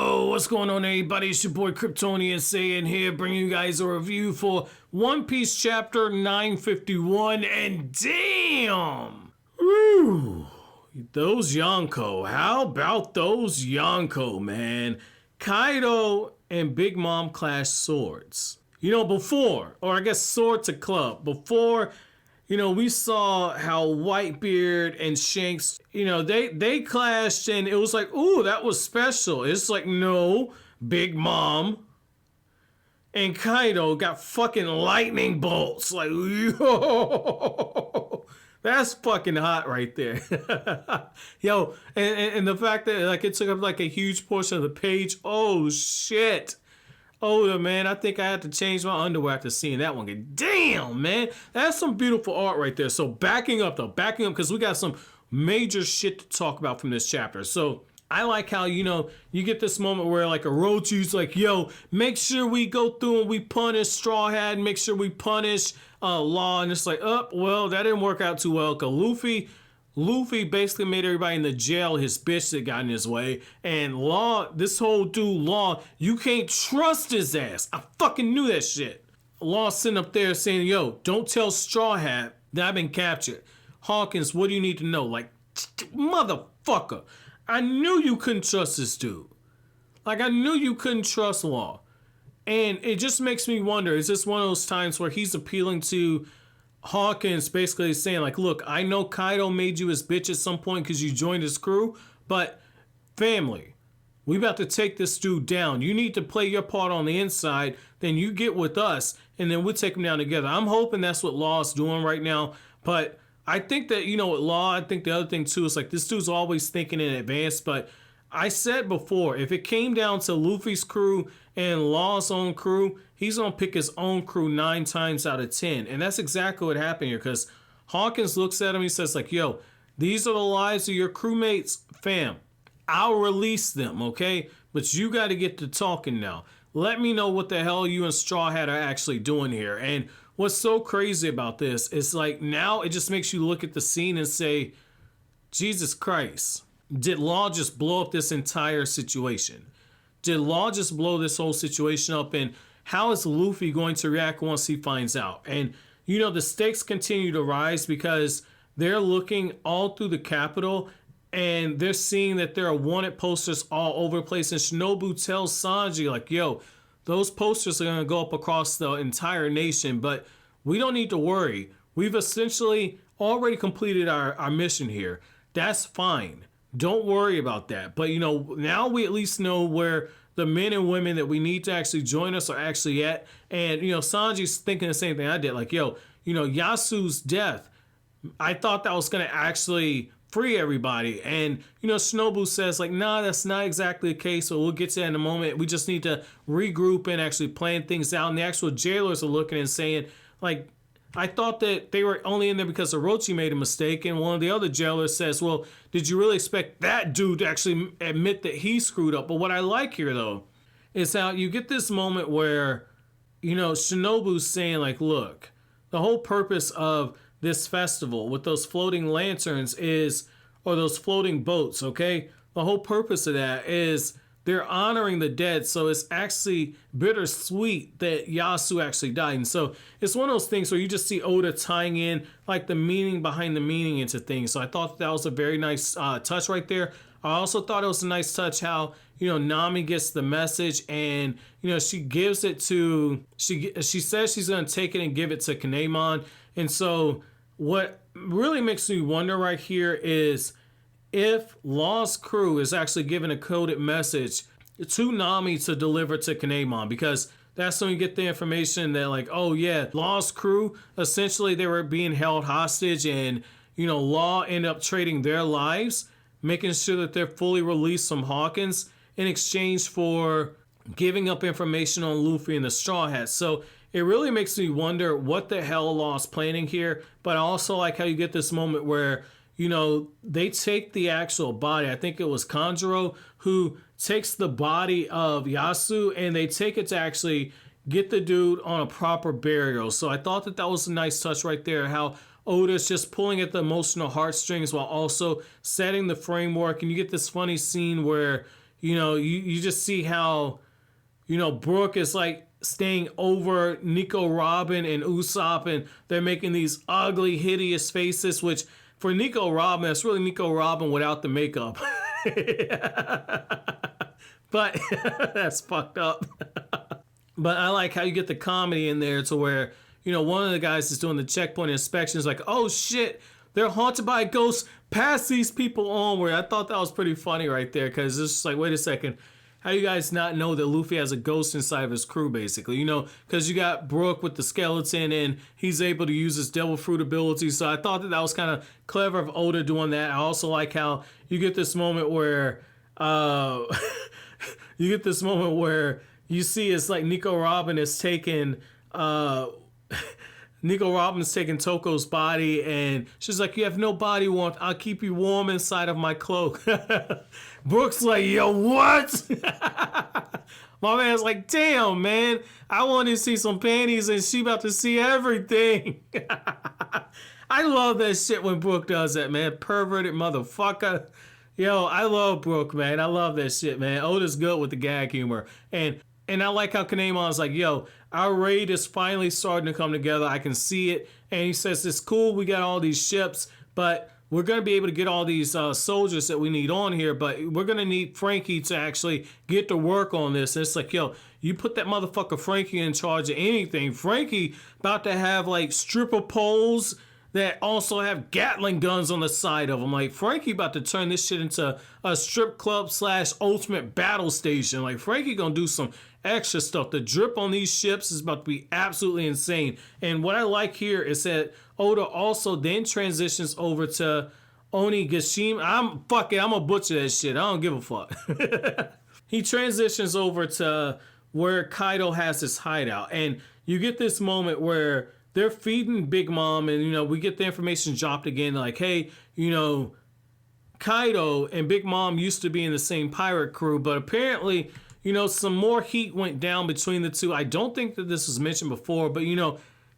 Yo, what's going on, everybody? It's your boy Kryptonian saying here, bringing you guys a review for One Piece chapter 951, and damn! Woo! Those Yonko, how about those Yonko, man? Kaido and Big Mom clash swords. You know, before, or I guess sword to club, before, you know, we saw how Whitebeard and Shanks, you know, they clashed and it was like, ooh, that was special. It's like, no, Big Mom and Kaido got fucking lightning bolts. Like, yo, that's fucking hot right there. Yo, and the fact that like it took up like a huge portion of the page. Oh, shit. Oh, man, I think I had to change my underwear after seeing that one. Damn, man. That's some beautiful art right there. So backing up, because we got some major shit to talk about from this chapter. So I like how, you know, you get this moment where like Orochi's like, yo, make sure we go through and we punish Straw Hat and make sure we punish Law. And it's like, well, that didn't work out too well because Luffy basically made everybody in the jail his bitch that got in his way. And Law, this whole dude, Law, you can't trust his ass. I fucking knew that shit. Law sitting up there saying, yo, don't tell Straw Hat that I've been captured. Hawkins, what do you need to know? Like, motherfucker, I knew you couldn't trust this dude. Like, I knew you couldn't trust Law. And it just makes me wonder, is this one of those times where he's appealing to Hawkins basically saying like, look, I know Kaido made you his bitch at some point because you joined his crew, but family, we about to take this dude down. You need to play your part on the inside, then you get with us, and then we'll take him down together. I'm hoping that's what Law's doing right now, but I think that, you know, with Law, I think the other thing too is like this dude's always thinking in advance, but I said before, if it came down to Luffy's crew and Law's own crew, he's going to pick his own crew 9 times out of 10. And that's exactly what happened here because Hawkins looks at him, he says like, yo, these are the lives of your crewmates, fam. I'll release them, okay? But you got to get to talking now. Let me know what the hell you and Straw Hat are actually doing here. And what's so crazy about this is like now it just makes you look at the scene and say, Jesus Christ. Did Law just blow up this entire situation? Did Law just blow this whole situation up? And how is Luffy going to react once he finds out? And, you know, the stakes continue to rise because they're looking all through the capital and they're seeing that there are wanted posters all over the place. And Shinobu tells Sanji, like, yo, those posters are going to go up across the entire nation, but we don't need to worry. We've essentially already completed our mission here. That's fine. Don't worry about that. But, you know, now we at least know where the men and women that we need to actually join us are actually at. And, you know, Sanji's thinking the same thing I did. Like, yo, you know, Yasu's death, I thought that was going to actually free everybody. And, you know, Shinobu says, like, nah, that's not exactly the case. So we'll get to that in a moment. We just need to regroup and actually plan things out. And the actual jailers are looking and saying, like, I thought that they were only in there because Orochi made a mistake, and one of the other jailers says, well, did you really expect that dude to actually admit that he screwed up? But what I like here, though, is how you get this moment where, you know, Shinobu's saying, like, look, the whole purpose of this festival with those floating lanterns is, or those floating boats, okay? The whole purpose of that is they're honoring the dead, so it's actually bittersweet that Yasuie actually died. And so it's one of those things where you just see Oda tying in like the meaning behind the meaning into things. So I thought that was a very nice touch right there. I also thought it was a nice touch how, you know, Nami gets the message and, you know, she gives it to, she says she's going to take it and give it to Kin'emon. And so what really makes me wonder right here is, if Law's crew is actually giving a coded message to Nami to deliver to Kin'emon, because that's when you get the information that like, oh yeah, Law's crew, essentially they were being held hostage and, you know, Law ended up trading their lives, making sure that they're fully released from Hawkins in exchange for giving up information on Luffy and the Straw Hats. So it really makes me wonder what the hell Law's planning here, but I also like how you get this moment where, you know, they take the actual body. I think it was Kanjuro who takes the body of Yasuie and they take it to actually get the dude on a proper burial. So I thought that that was a nice touch right there, how Oda's just pulling at the emotional heartstrings while also setting the framework. And you get this funny scene where, you just see how, Brooke is like staying over Nico Robin and Usopp, and they're making these ugly, hideous faces, which for Nico Robin, it's really Nico Robin without the makeup. But that's fucked up. But I like how you get the comedy in there to where, one of the guys is doing the checkpoint inspection is like, oh shit, they're haunted by ghosts. Pass these people onward. I thought that was pretty funny right there, because it's just like, wait a second. How you guys not know that Luffy has a ghost inside of his crew, basically? Because you got Brooke with the skeleton, and he's able to use his devil fruit ability. So I thought that was kind of clever of Oda doing that. I also like how you get this moment where, you see it's like Nico Robin is taking, Nico Robin's taking Toko's body, and she's like, you have no body warmth. I'll keep you warm inside of my cloak. Brooke's like, yo, what? My man's like, damn, man. I want to see some panties, and she about to see everything. I love that shit when Brooke does that, man. Perverted motherfucker. Yo, I love Brooke, man. I love that shit, man. Oda's good with the gag humor. And I like how Kin'emon's like, yo, our raid is finally starting to come together. I can see it. And he says, it's cool. We got all these ships, but we're going to be able to get all these soldiers that we need on here. But we're going to need Frankie to actually get to work on this. And it's like, yo, you put that motherfucker Frankie in charge of anything. Frankie about to have like stripper poles that also have Gatling guns on the side of them. Like, Frankie about to turn this shit into a strip club / ultimate battle station. Like, Frankie gonna do some extra stuff. The drip on these ships is about to be absolutely insane. And what I like here is that Oda also then transitions over to Onigashima. I'm gonna butcher that shit. I don't give a fuck. He transitions over to where Kaido has his hideout. And you get this moment where they're feeding Big Mom, and, we get the information dropped again, like, hey, Kaido and Big Mom used to be in the same pirate crew, but apparently, some more heat went down between the two. I don't think that this was mentioned before, but,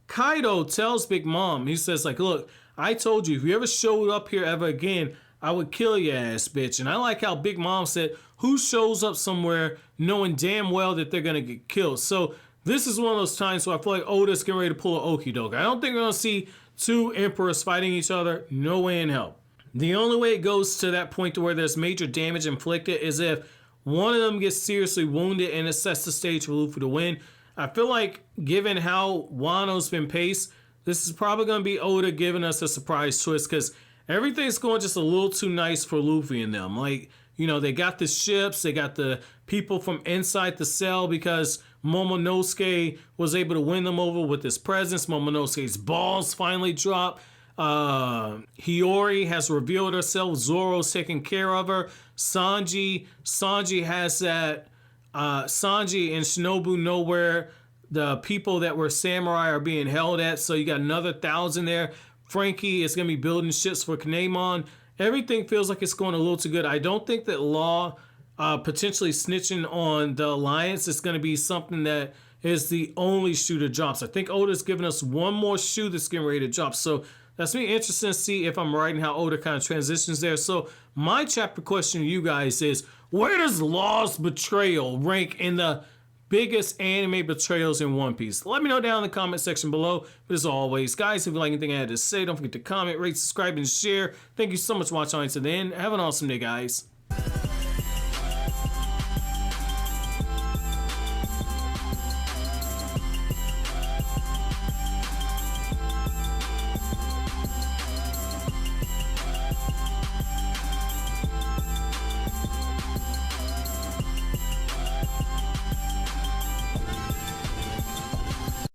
Kaido tells Big Mom, he says, like, look, I told you, if you ever showed up here ever again, I would kill your ass, bitch. And I like how Big Mom said, who shows up somewhere knowing damn well that they're going to get killed? So this is one of those times where I feel like Oda's getting ready to pull an okie doke. I don't think we're going to see two emperors fighting each other. No way in hell. The only way it goes to that point to where there's major damage inflicted is if one of them gets seriously wounded, and it sets the stage for Luffy to win. I feel like, given how Wano's been paced, this is probably going to be Oda giving us a surprise twist, because everything's going just a little too nice for Luffy and them. Like, they got the ships, they got the people from inside the cell, because Momonosuke was able to win them over with his presence. Momonosuke's balls finally dropped. Hiyori has revealed herself. Zoro's taking care of her. Sanji has that. Sanji and Shinobu know where the people that were samurai are being held at. So you got another 1,000 there. Frankie is going to be building ships for Kin'emon. Everything feels like it's going a little too good. I don't think that Law potentially snitching on the Alliance is going to be something that is the only shoe that drops. I think Oda's giving us one more shoe that's getting ready to drop. So that's me interesting to see if I'm right and how Oda kind of transitions there. So my chapter question to you guys is, where does Law's betrayal rank in the biggest anime betrayals in One Piece? Let me know down in the comment section below. But as always, guys, if you like anything I had to say, don't forget to comment, rate, subscribe, and share. Thank you so much for watching until the end. Have an awesome day, guys.